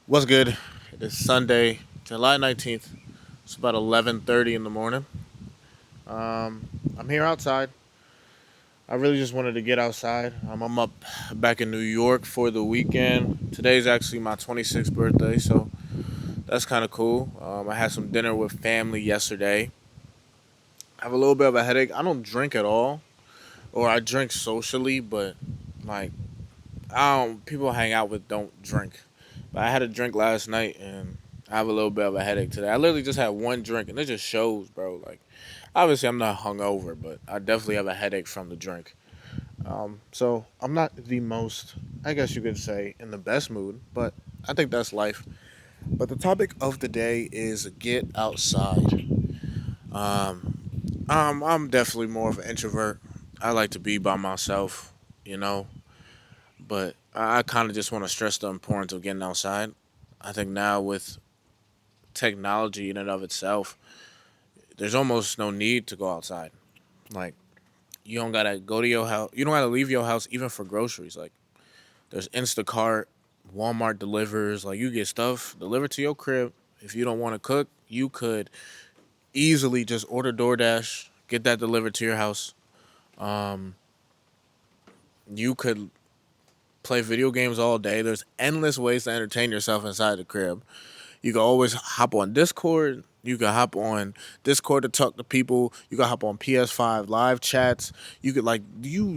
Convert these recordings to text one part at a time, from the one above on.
What's good? It is Sunday, July 19th. It's about 11:30 in the morning. I'm here outside. I really just wanted to get outside. I'm up back in New York for the weekend. Today's actually my 26th birthday, so that's kind of cool. I had some dinner with family yesterday. I have a little bit of a headache. I don't drink at all, or I drink socially, but like I don't. People I hang out with don't drink. But I had a drink last night, and I have a little bit of a headache today. I literally just had one drink, and it just shows, bro. Like, obviously, I'm not hungover, but I definitely have a headache from the drink. So I'm not the most, I guess you could say, in the best mood, but I think that's life. But the topic of the day is get outside. I'm definitely more of an introvert. I like to be by myself, you know. But I kind of just want to stress the importance of getting outside. I think now with technology in and of itself, there's almost no need to go outside. Like you don't gotta go to your house. You don't gotta leave your house even for groceries. Like there's Instacart, Walmart delivers. Like you get stuff delivered to your crib. If you don't want to cook, you could easily just order DoorDash, get that delivered to your house. Um, you could play video games all day. There's endless ways to entertain yourself inside the crib. You can always hop on Discord. You can hop on Discord to talk to people. You can hop on PS5 live chats. You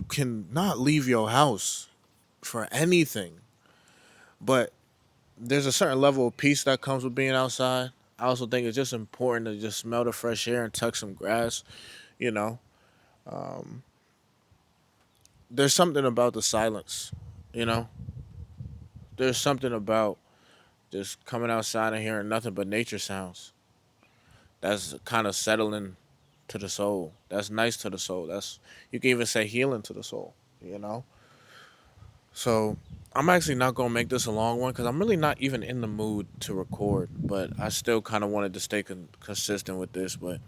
can not leave your house for anything. But there's a certain level of peace that comes with being outside. I also think it's just important to just smell the fresh air and touch some grass. You know, um, there's something about the silence. You know, there's something about just coming outside and hearing nothing but nature sounds. That's kind of settling to the soul. That's nice to the soul. That's you can even say healing to the soul. You know. So I'm actually not gonna make this a long one because I'm really not even in the mood to record. But I still kind of wanted to stay consistent with this. But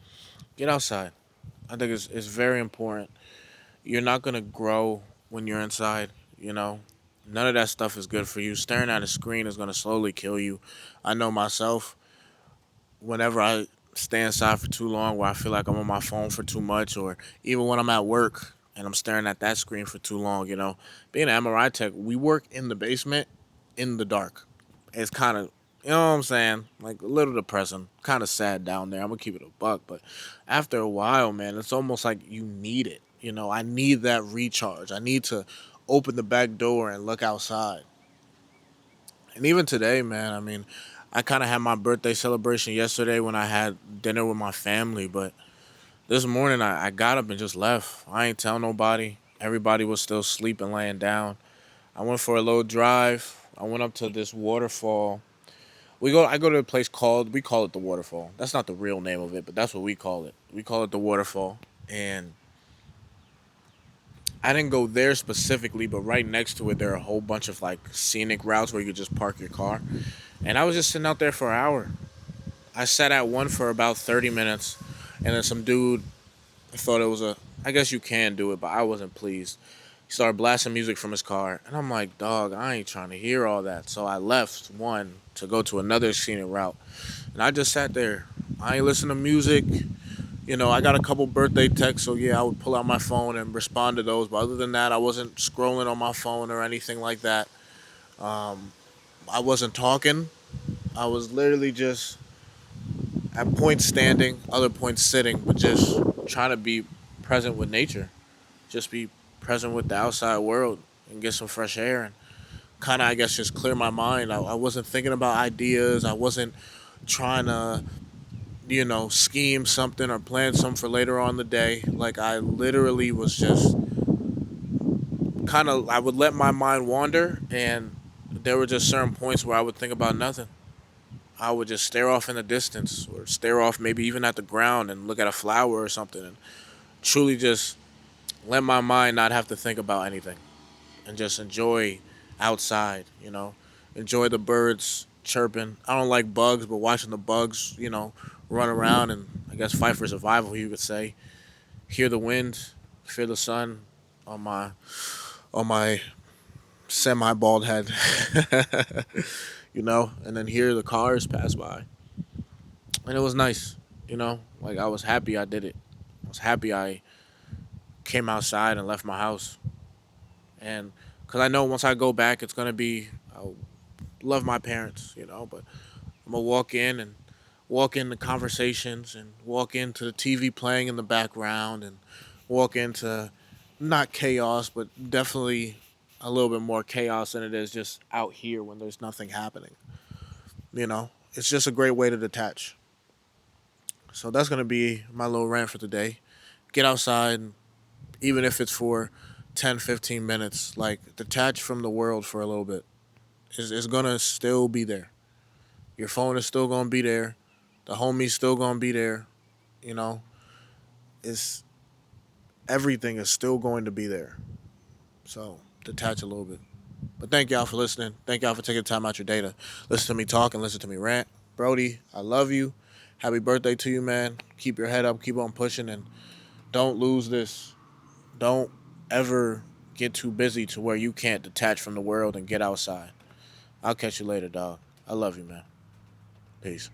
get outside. I think it's very important. You're not gonna grow when you're inside. You know. None of that stuff is good for you. Staring at a screen is gonna slowly kill you. I know myself. Whenever I stay inside for too long where I feel like I'm on my phone for too much or even when I'm at work and I'm staring at that screen for too long, being an MRI tech, we work in the basement in the dark. It's kind of, you know what I'm saying? Like a little depressing, kind of sad down there. I'm going to keep it a buck. But after a while, man, it's almost like you need it. I need that recharge. I need to open the back door and look outside. And even today, man, I mean, I kind of had my birthday celebration yesterday when I had dinner with my family, but this morning I got up and just left. I ain't tell nobody. Everybody was still sleeping, laying down. I went for a little drive. I went up to this waterfall. I go to a place called we call it the waterfall. That's not the real name of it, but that's what we call it. We call it the waterfall. And I didn't go there specifically, but right next to it there are a whole bunch of like scenic routes where you could just park your car. And I was just sitting out there for an hour. I sat at one for about 30 minutes, and then some dude thought it was I guess you can do it, but I wasn't pleased. He started blasting music from his car, and I'm like, dog, I ain't trying to hear all that. So I left one to go to another scenic route, and I just sat there. I ain't listen to music. I got a couple birthday texts, so yeah, I would pull out my phone and respond to those. But other than that, I wasn't scrolling on my phone or anything like that. Um, I wasn't talking. I was literally just at points standing, other points sitting, but just trying to be present with nature. Just be present with the outside world and get some fresh air and kind of, I guess, just clear my mind. I wasn't thinking about ideas. I wasn't trying to, scheme something or plan something for later on in the day. Like, I literally was just I would let my mind wander, and there were just certain points where I would think about nothing. I would just stare off in the distance or stare off maybe even at the ground and look at a flower or something and truly just let my mind not have to think about anything and just enjoy outside, enjoy the birds chirping. I don't like bugs, but watching the bugs, run around and I guess fight for survival, you could say. Hear the wind, feel the sun on my semi bald head. and then hear the cars pass by. And it was nice, like I was happy I did it. I was happy I came outside and left my house. And because I know once I go back, it's going to be, I love my parents, but I'm going to walk into conversations and walk into the TV playing in the background and walk into not chaos, but definitely a little bit more chaos than it is just out here when there's nothing happening. It's just a great way to detach. So that's gonna be my little rant for today. Get outside, even if it's for 10, 15 minutes. Like detach from the world for a little bit. It's gonna still be there. Your phone is still gonna be there. The homie's still gonna be there. You know, it's everything is still going to be there. So detach a little bit. But thank y'all for listening. Thank y'all for taking time out your day to listen to me talk and listen to me rant. Brody, I love you. Happy birthday to you, man. Keep your head up. Keep on pushing, and don't lose this. Don't ever get too busy to where you can't detach from the world and get outside. I'll catch you later, dog. I love you, man. Peace.